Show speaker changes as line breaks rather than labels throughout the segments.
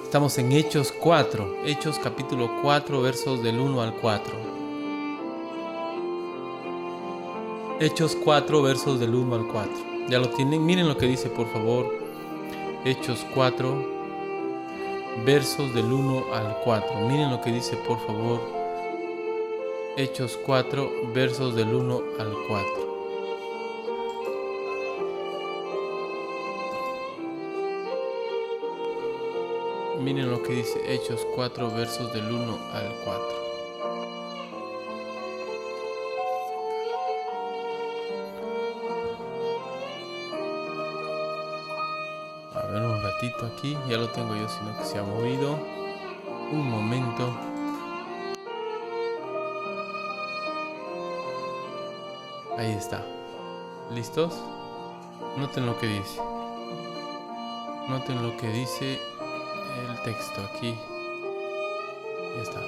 Estamos en Hechos 4, Hechos capítulo 4, versos del 1 al 4. Hechos 4, versos del 1 al 4. ¿Ya lo tienen? Miren lo que dice, por favor. Hechos 4, versos del 1 al 4. Miren lo que dice, por favor. Hechos 4, versos del 1 al 4. Miren lo que dice Hechos 4, versos del 1 al 4. A ver, un ratito aquí. Ya lo tengo yo, sino que se ha movido. Un momento. Ahí está. ¿Listos? Noten lo que dice. Noten lo que dice el texto aquí. Ya está.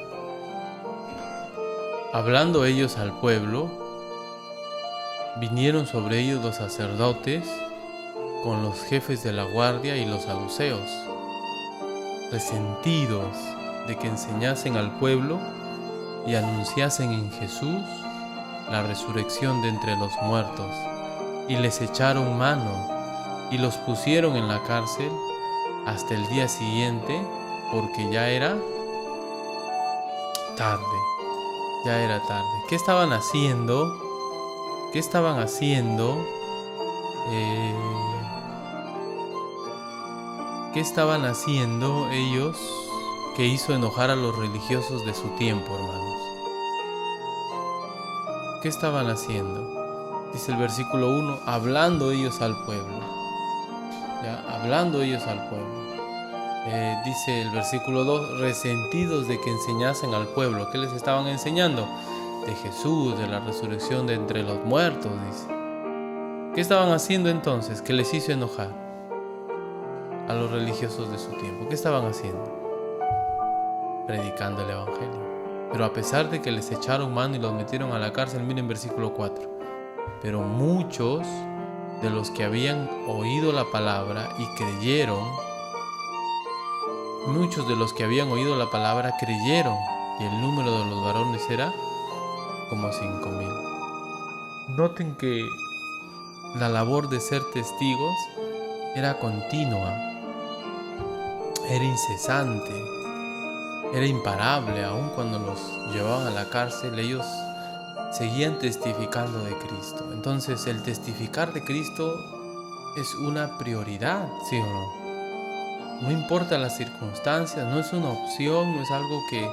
Hablando ellos al pueblo, vinieron sobre ellos los sacerdotes con los jefes de la guardia y los saduceos, resentidos de que enseñasen al pueblo y anunciasen en Jesús la resurrección de entre los muertos, y les echaron mano y los pusieron en la cárcel hasta el día siguiente, porque ya era tarde. Ya era tarde. ¿Qué estaban haciendo? ¿Qué estaban haciendo? ¿Qué estaban haciendo ellos que hizo enojar a los religiosos de su tiempo, hermanos? ¿Qué estaban haciendo? Dice el versículo 1, hablando ellos al pueblo. ¿Ya? Hablando ellos al pueblo. Dice el versículo 2, resentidos de que enseñasen al pueblo. ¿Qué les estaban enseñando? De Jesús, de la resurrección de entre los muertos, dice. ¿Qué estaban haciendo entonces que les hizo enojar a los religiosos de su tiempo? ¿Qué estaban haciendo? Predicando el evangelio. Pero a pesar de que les echaron mano y los metieron a la cárcel, miren versículo 4. Pero muchos de los que habían oído la palabra y creyeron, y el número de los varones era como 5,000. Noten que la labor de ser testigos era continua, era incesante, era imparable. Aun cuando los llevaban a la cárcel, ellos seguían testificando de Cristo. Entonces, el testificar de Cristo es una prioridad, ¿sí o no? No importa las circunstancias, no es una opción, no es algo que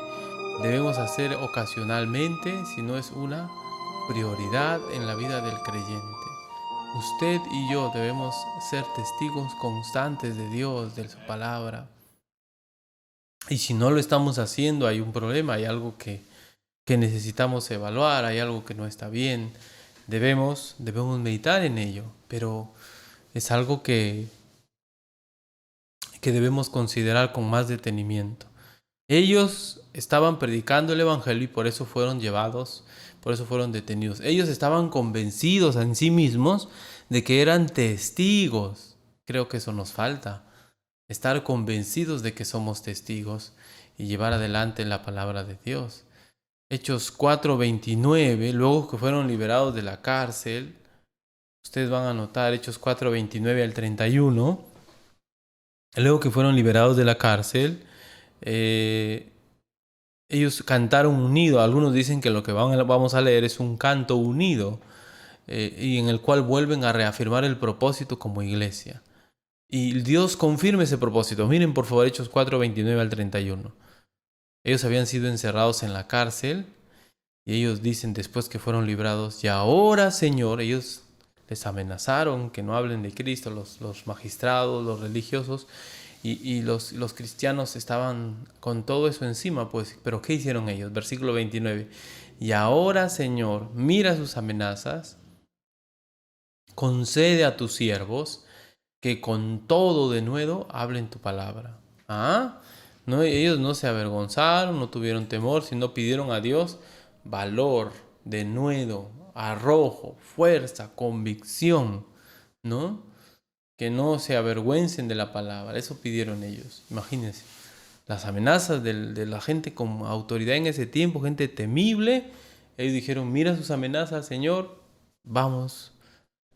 debemos hacer ocasionalmente, sino es una prioridad en la vida del creyente. Usted y yo debemos ser testigos constantes de Dios, de su palabra. Y si no lo estamos haciendo, hay un problema, hay algo que necesitamos evaluar, hay algo que no está bien. Debemos meditar en ello, pero es algo que debemos considerar con más detenimiento. Ellos estaban predicando el evangelio y por eso fueron llevados, por eso fueron detenidos. Ellos estaban convencidos en sí mismos de que eran testigos. Creo que eso nos falta, estar convencidos de que somos testigos y llevar adelante la palabra de Dios. Hechos 4:29, luego que fueron liberados de la cárcel, ustedes van a notar Hechos 4:29 al 31, luego que fueron liberados de la cárcel, ellos cantaron unido. Algunos dicen que lo que vamos a leer es un canto unido, y en el cual vuelven a reafirmar el propósito como iglesia. Y Dios confirma ese propósito. Miren por favor Hechos 4:29 al 31. Ellos habían sido encerrados en la cárcel y ellos dicen después que fueron librados, y ahora Señor, ellos les amenazaron que no hablen de Cristo, los magistrados, los religiosos, y los cristianos estaban con todo eso encima, pues. Pero ¿qué hicieron ellos? Versículo 29. Y ahora, Señor, mira sus amenazas, concede a tus siervos que con todo denuedo hablen tu palabra. No, ellos no se avergonzaron, no tuvieron temor, sino pidieron a Dios valor, denuedo, arrojo, fuerza, convicción, ¿no? Que no se avergüencen de la palabra. Eso pidieron ellos, imagínense. las amenazas de la gente con autoridad en ese tiempo, gente temible. Ellos dijeron, mira sus amenazas, Señor, vamos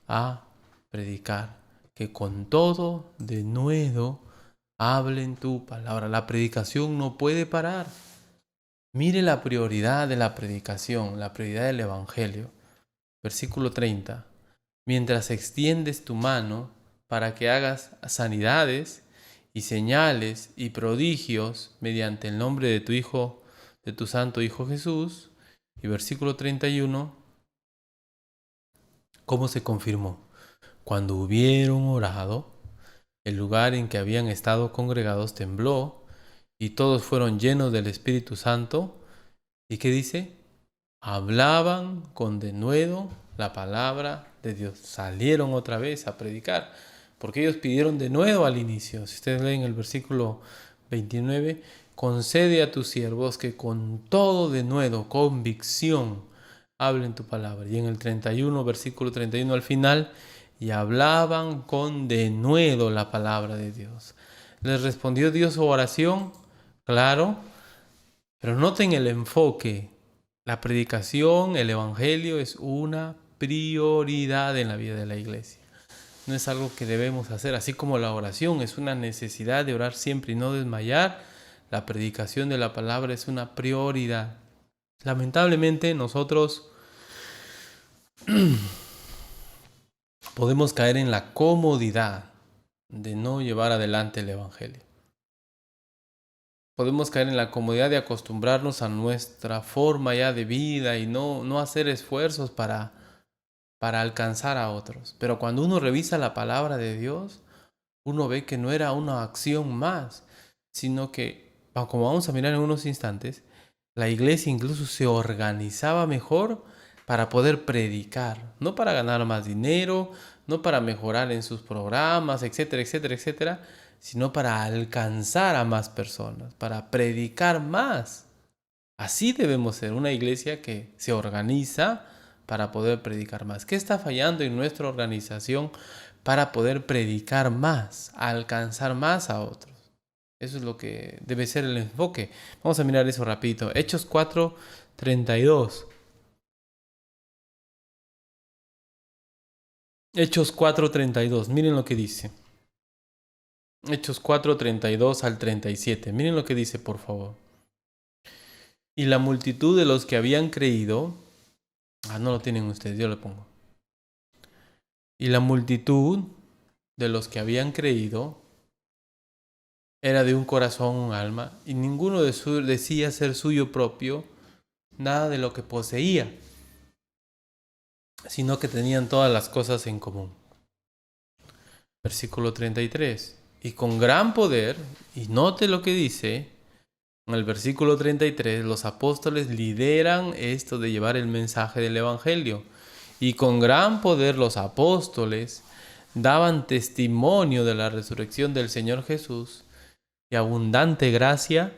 a predicar, que con todo denuedo hablen tu palabra. La predicación no puede parar. Mire la prioridad de la predicación, la prioridad del Evangelio. Versículo 30. Mientras extiendes tu mano para que hagas sanidades y señales y prodigios mediante el nombre de tu Hijo, de tu Santo Hijo Jesús. Y versículo 31. ¿Cómo se confirmó? Cuando hubieron orado, el lugar en que habían estado congregados tembló y todos fueron llenos del Espíritu Santo. ¿Y qué dice? Hablaban con denuedo la palabra de Dios. Salieron otra vez a predicar, porque ellos pidieron denuedo al inicio. Si ustedes leen el versículo 29, concede a tus siervos que con todo denuedo, convicción, hablen tu palabra. Y en el 31, versículo 31 al final, y hablaban con denuedo la palabra de Dios. ¿Les respondió Dios su oración? Claro, pero noten el enfoque. La predicación, el evangelio es una prioridad en la vida de la iglesia. No es algo que debemos hacer, así como la oración es una necesidad de orar siempre y no desmayar. La predicación de la palabra es una prioridad. Lamentablemente nosotros podemos caer en la comodidad de no llevar adelante el evangelio. Podemos caer en la comodidad de acostumbrarnos a nuestra forma ya de vida y no hacer esfuerzos para alcanzar a otros. Pero cuando uno revisa la palabra de Dios, uno ve que no era una acción más, sino que, como vamos a mirar en unos instantes, la iglesia incluso se organizaba mejor para poder predicar, no para ganar más dinero, no para mejorar en sus programas, etcétera, etcétera, etcétera, sino para alcanzar a más personas, para predicar más. Así debemos ser, una iglesia que se organiza para poder predicar más. ¿Qué está fallando en nuestra organización para poder predicar más, alcanzar más a otros? Eso es lo que debe ser el enfoque. Vamos a mirar eso rapidito. Hechos 4:32. Hechos 4:32. Miren lo que dice. Hechos 4:32 al 37. Miren lo que dice, por favor. Y la multitud de los que habían creído... no lo tienen ustedes, yo lo pongo. Y la multitud de los que habían creído era de un corazón, un alma, y ninguno decía ser suyo propio nada de lo que poseía, sino que tenían todas las cosas en común. Versículo 33. Y con gran poder, y note lo que dice, en el versículo 33, los apóstoles lideran esto de llevar el mensaje del evangelio. Y con gran poder los apóstoles daban testimonio de la resurrección del Señor Jesús, y abundante gracia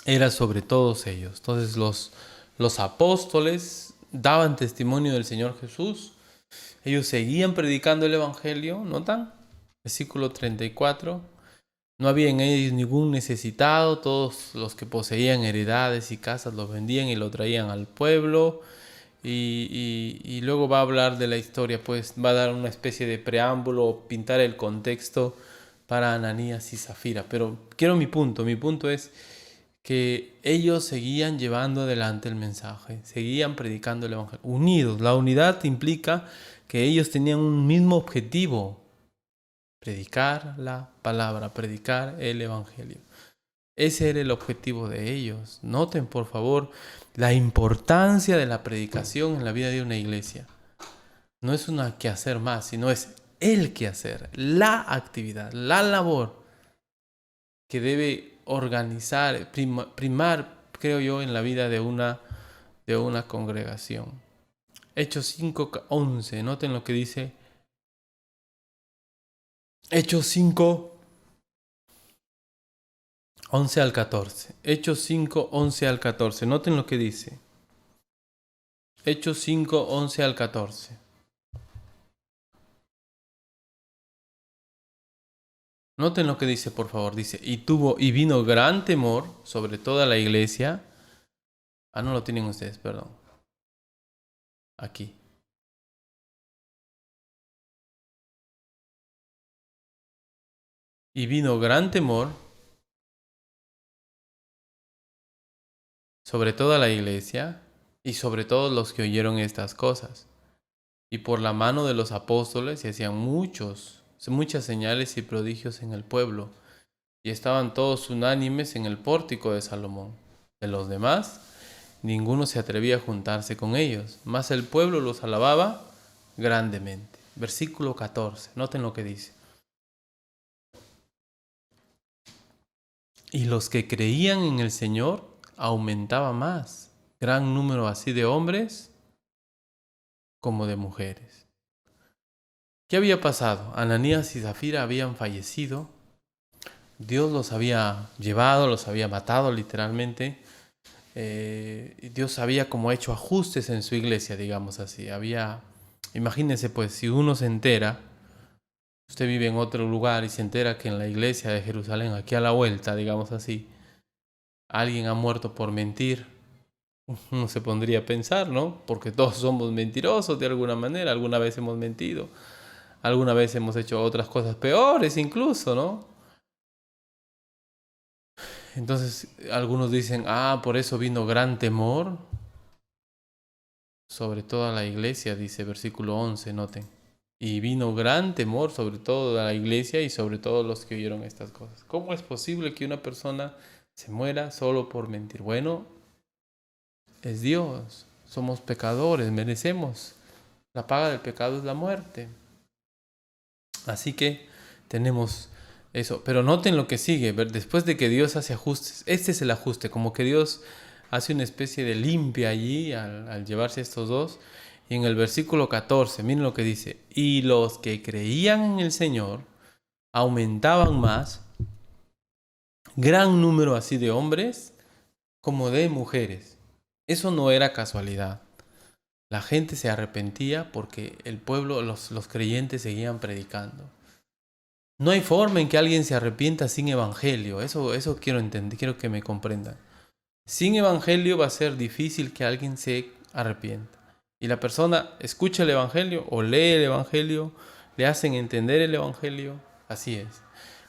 era sobre todos ellos. Entonces los apóstoles daban testimonio del Señor Jesús. Ellos seguían predicando el evangelio, ¿notan? Versículo 34. No había en ellos ningún necesitado, todos los que poseían heredades y casas los vendían y lo traían al pueblo. Y luego va a hablar de la historia, pues va a dar una especie de preámbulo, pintar el contexto para Ananías y Zafira. Pero quiero mi punto es que ellos seguían llevando adelante el mensaje, seguían predicando el evangelio, unidos. La unidad implica que ellos tenían un mismo objetivo: predicar la palabra, predicar el evangelio. Ese era el objetivo de ellos. Noten, por favor, la importancia de la predicación en la vida de una iglesia. No es una quehacer más, sino es el quehacer, la actividad, la labor que debe organizar, primar, creo yo, en la vida de una congregación. Hechos 5:11, noten lo que dice. Hechos 5:11 al 14. Hechos 5:11 al 14. Noten lo que dice. Hechos 5:11 al 14. Noten lo que dice, por favor. Dice, y vino gran temor sobre toda la iglesia. Ah, no lo tienen ustedes, perdón. Aquí. Y vino gran temor sobre toda la iglesia y sobre todos los que oyeron estas cosas. Y por la mano de los apóstoles se hacían muchas señales y prodigios en el pueblo. Y estaban todos unánimes en el pórtico de Salomón. De los demás, ninguno se atrevía a juntarse con ellos, mas el pueblo los alababa grandemente. Versículo 14, noten lo que dice. Y los que creían en el Señor aumentaba más, gran número así de hombres como de mujeres. ¿Qué había pasado? Ananías y Zafira habían fallecido. Dios los había llevado, los había matado literalmente. Dios había como hecho ajustes en su iglesia, digamos así. Imagínense pues, si uno se entera, usted vive en otro lugar y se entera que en la iglesia de Jerusalén, aquí a la vuelta, digamos así, alguien ha muerto por mentir, uno se pondría a pensar, ¿no? Porque todos somos mentirosos de alguna manera, alguna vez hemos mentido, alguna vez hemos hecho otras cosas peores incluso, ¿no? Entonces algunos dicen, por eso vino gran temor sobre toda la iglesia, dice versículo 11, noten. Y vino gran temor sobre toda la iglesia y sobre todos los que oyeron estas cosas. ¿Cómo es posible que una persona se muera solo por mentir? Bueno, es Dios, somos pecadores, merecemos. La paga del pecado es la muerte. Así que tenemos eso. Pero noten lo que sigue. Después de que Dios hace ajustes, este es el ajuste, como que Dios hace una especie de limpia allí al llevarse estos dos. Y en el versículo 14, miren lo que dice. Y los que creían en el Señor aumentaban más, gran número así de hombres como de mujeres. Eso no era casualidad. La gente se arrepentía porque el pueblo, los creyentes seguían predicando. No hay forma en que alguien se arrepienta sin evangelio. Eso quiero entender, quiero que me comprendan. Sin evangelio va a ser difícil que alguien se arrepienta. Y la persona escucha el evangelio o lee el evangelio, le hacen entender el evangelio, así es.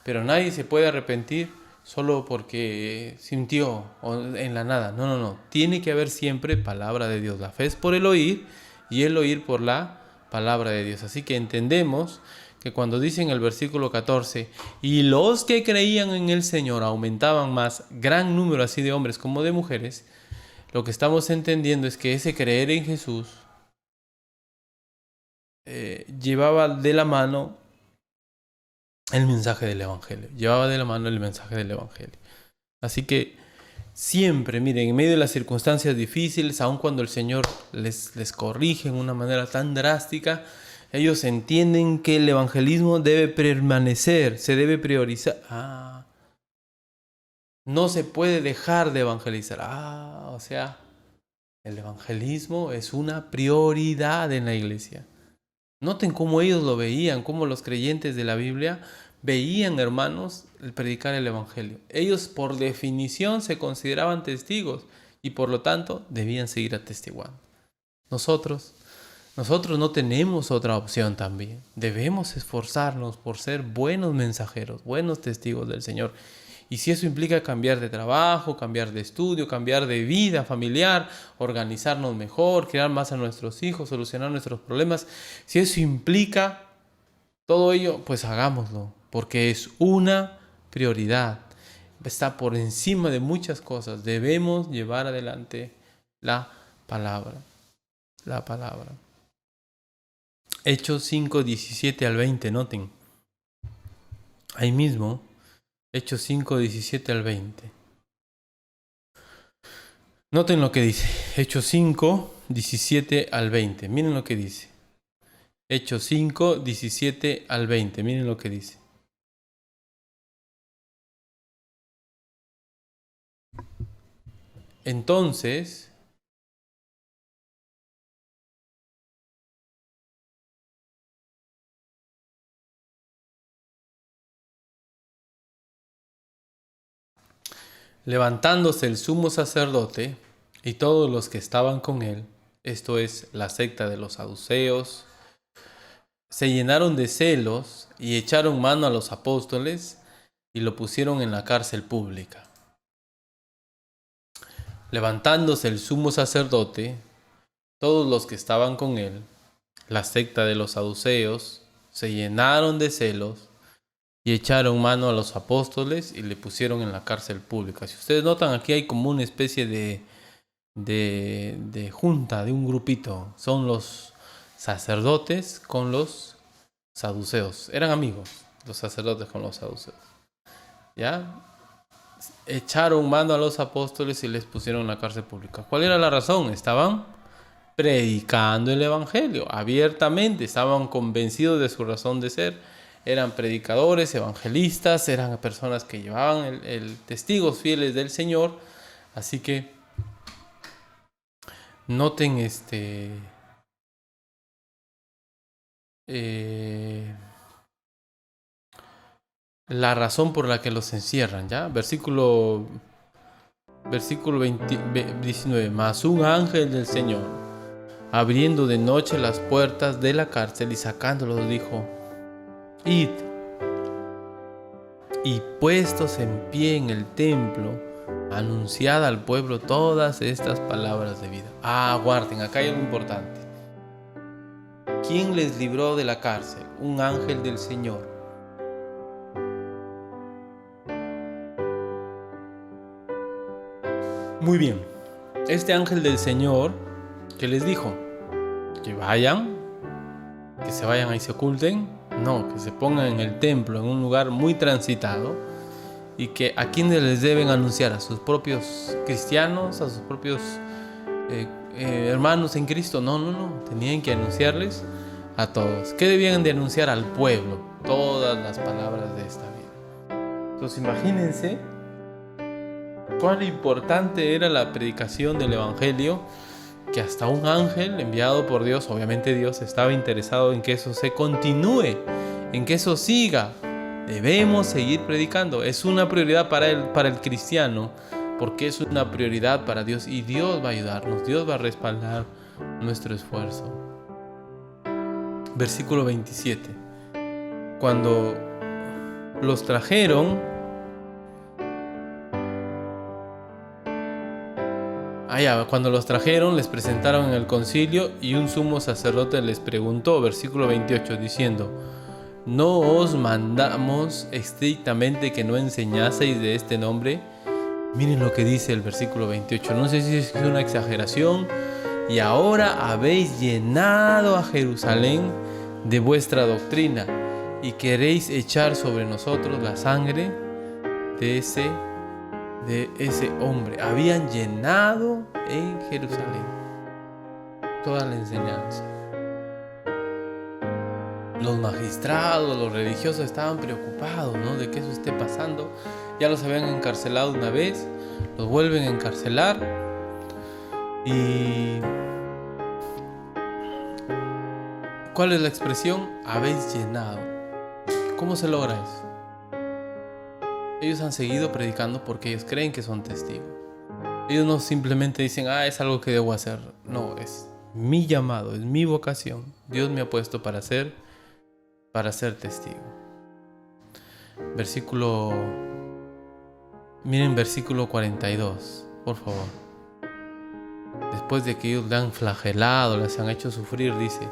Pero nadie se puede arrepentir solo porque sintió o en la nada. No, no, no. Tiene que haber siempre palabra de Dios. La fe es por el oír y el oír por la palabra de Dios. Así que entendemos que cuando dice en el versículo 14, y los que creían en el Señor aumentaban más, gran número así de hombres como de mujeres, lo que estamos entendiendo es que ese creer en Jesús llevaba de la mano el mensaje del Evangelio, llevaba de la mano el mensaje del Evangelio. Así que siempre, miren, en medio de las circunstancias difíciles, aun cuando el Señor les corrige en una manera tan drástica, ellos entienden que el evangelismo debe permanecer, se debe priorizar. No se puede dejar de evangelizar. O sea, el evangelismo es una prioridad en la iglesia. Noten cómo ellos lo veían, cómo los creyentes de la Biblia veían, hermanos, el predicar el evangelio. Ellos por definición se consideraban testigos y por lo tanto debían seguir atestiguando. Nosotros no tenemos otra opción también. Debemos esforzarnos por ser buenos mensajeros, buenos testigos del Señor. Y si eso implica cambiar de trabajo, cambiar de estudio, cambiar de vida familiar, organizarnos mejor, criar más a nuestros hijos, solucionar nuestros problemas, si eso implica todo ello, pues hagámoslo, porque es una prioridad. Está por encima de muchas cosas. Debemos llevar adelante la palabra. La palabra. Hechos 5, 17 al 20, noten. Ahí mismo, Hechos 5, 17 al 20. Noten lo que dice. Hechos 5, 17 al 20. Miren lo que dice. Hechos 5, 17 al 20. Miren lo que dice. Entonces, Levantándose el sumo sacerdote y todos los que estaban con él, esto es, la secta de los saduceos, se llenaron de celos y echaron mano a los apóstoles y lo pusieron en la cárcel pública. Levantándose el sumo sacerdote, todos los que estaban con él, la secta de los saduceos, se llenaron de celos y echaron mano a los apóstoles y le pusieron en la cárcel pública. Si ustedes notan, aquí hay como una especie de junta, de un grupito. Son los sacerdotes con los saduceos. Eran amigos, los sacerdotes con los saduceos. ¿Ya? Echaron mano a los apóstoles y les pusieron en la cárcel pública. ¿Cuál era la razón? Estaban predicando el evangelio abiertamente, estaban convencidos de su razón de ser, eran predicadores, evangelistas, eran personas que llevaban el testigos fieles del Señor. Así que noten la razón por la que los encierran, ¿ya? Versículo 19. Mas un ángel del Señor, abriendo de noche las puertas de la cárcel y sacándolos, dijo: Id, y puestos en pie en el templo, anunciad al pueblo todas estas palabras de vida. Guarden, acá hay algo importante. ¿Quién les libró de la cárcel? Un ángel del Señor. Muy bien. Este ángel del Señor, ¿qué les dijo? Que vayan, que se vayan ahí, se oculten. No, que se pongan en el templo, en un lugar muy transitado. Y que a quienes les deben anunciar, a sus propios cristianos, a sus propios hermanos en Cristo. No. Tenían que anunciarles a todos. ¿Qué debían de anunciar al pueblo? Todas las palabras de esta vida. Entonces imagínense cuán importante era la predicación del evangelio, que hasta un ángel enviado por Dios, obviamente Dios estaba interesado en que eso se continúe, en que eso siga. Debemos seguir predicando. Es una prioridad para el cristiano, porque es una prioridad para Dios, y Dios va a ayudarnos, Dios va a respaldar nuestro esfuerzo. Versículo 27. Cuando los trajeron, les presentaron en el concilio, y un sumo sacerdote les preguntó, versículo 28, diciendo: ¿No os mandamos estrictamente que no enseñaseis de este nombre? Miren lo que dice el versículo 28. No sé si es una exageración. Y ahora habéis llenado a Jerusalén de vuestra doctrina y queréis echar sobre nosotros la sangre de ese hombre. Habían llenado en Jerusalén toda la enseñanza. Los magistrados, los religiosos estaban preocupados, ¿no?, de que eso esté pasando. Ya los habían encarcelado una vez, los vuelven a encarcelar. ¿Y cuál es la expresión? Habéis llenado. ¿Cómo se logra eso? Ellos han seguido predicando porque ellos creen que son testigos. Ellos no simplemente dicen: es algo que debo hacer. No, es mi llamado, es mi vocación. Dios me ha puesto para ser testigo. Miren versículo 42, por favor. Después de que ellos le han flagelado, les han hecho sufrir, dice: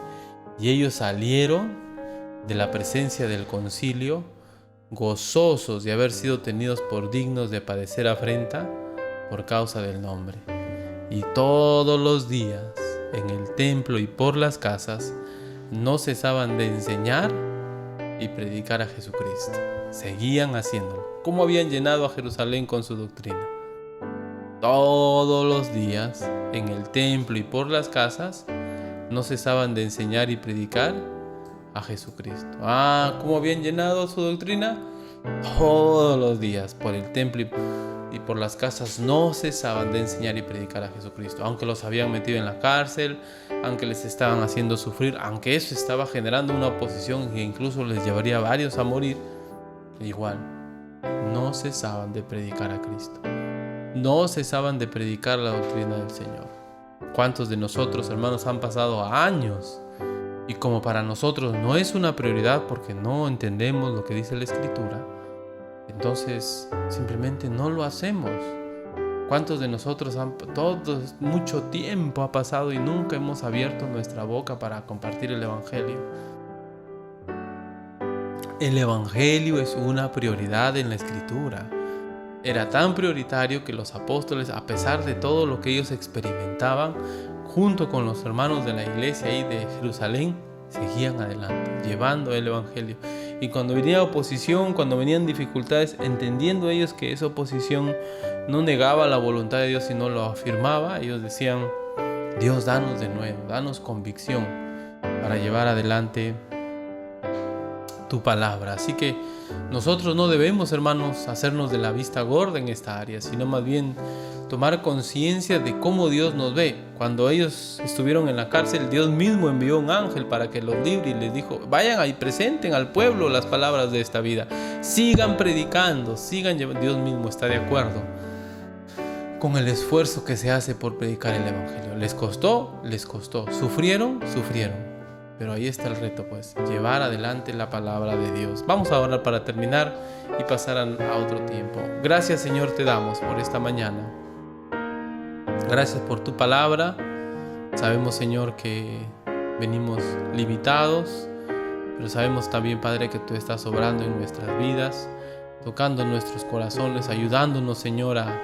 y ellos salieron de la presencia del concilio, gozosos de haber sido tenidos por dignos de padecer afrenta por causa del nombre. Y todos los días, en el templo y por las casas, no cesaban de enseñar y predicar a Jesucristo. Seguían haciéndolo. ¿Cómo habían llenado a Jerusalén con su doctrina? Todos los días, en el templo y por las casas, no cesaban de enseñar y predicar a Jesucristo. ¿Cómo habían llenado su doctrina? Todos los días, por el templo y por las casas, no cesaban de enseñar y predicar a Jesucristo. Aunque los habían metido en la cárcel, aunque les estaban haciendo sufrir, aunque eso estaba generando una oposición que incluso les llevaría a varios a morir, igual no cesaban de predicar a Cristo. no cesaban de predicar la doctrina del Señor. ¿Cuántos de nosotros, hermanos, han pasado años y como para nosotros no es una prioridad porque no entendemos lo que dice la Escritura, entonces simplemente no lo hacemos? ¿Cuántos de nosotros mucho tiempo ha pasado y nunca hemos abierto nuestra boca para compartir el Evangelio? El Evangelio es una prioridad en la Escritura. Era tan prioritario que los apóstoles, a pesar de todo lo que ellos experimentaban, junto con los hermanos de la iglesia ahí de Jerusalén, seguían adelante, llevando el Evangelio. Y cuando venía oposición, cuando venían dificultades, entendiendo ellos que esa oposición no negaba la voluntad de Dios, sino lo afirmaba, ellos decían: Dios, danos de nuevo, danos convicción para llevar adelante tu palabra. Así que nosotros no debemos, hermanos, hacernos de la vista gorda en esta área, sino más bien tomar conciencia de cómo Dios nos ve. Cuando ellos estuvieron en la cárcel, Dios mismo envió un ángel para que los libre y les dijo: vayan ahí, presenten al pueblo las palabras de esta vida, sigan predicando, sigan llevando. Dios mismo está de acuerdo con el esfuerzo que se hace por predicar el Evangelio. Les costó, sufrieron, pero ahí está el reto, pues, llevar adelante la palabra de Dios. Vamos a orar para terminar y pasar a otro tiempo. Gracias, Señor, te damos por esta mañana. Gracias por tu palabra. Sabemos, Señor, que venimos limitados, pero sabemos también, Padre, que tú estás obrando en nuestras vidas, tocando nuestros corazones, ayudándonos, Señor, a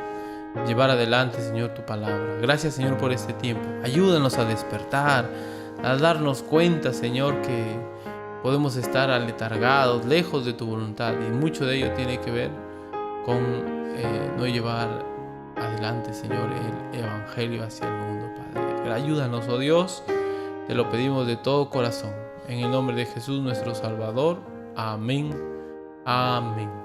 llevar adelante, Señor, tu palabra. Gracias, Señor, por este tiempo. Ayúdanos a despertar, a darnos cuenta, Señor, que podemos estar aletargados, lejos de tu voluntad, y mucho de ello tiene que ver con no llevar adelante, Señor, el Evangelio hacia el mundo, Padre. Ayúdanos, oh Dios, te lo pedimos de todo corazón, en el nombre de Jesús, nuestro Salvador. Amén. Amén.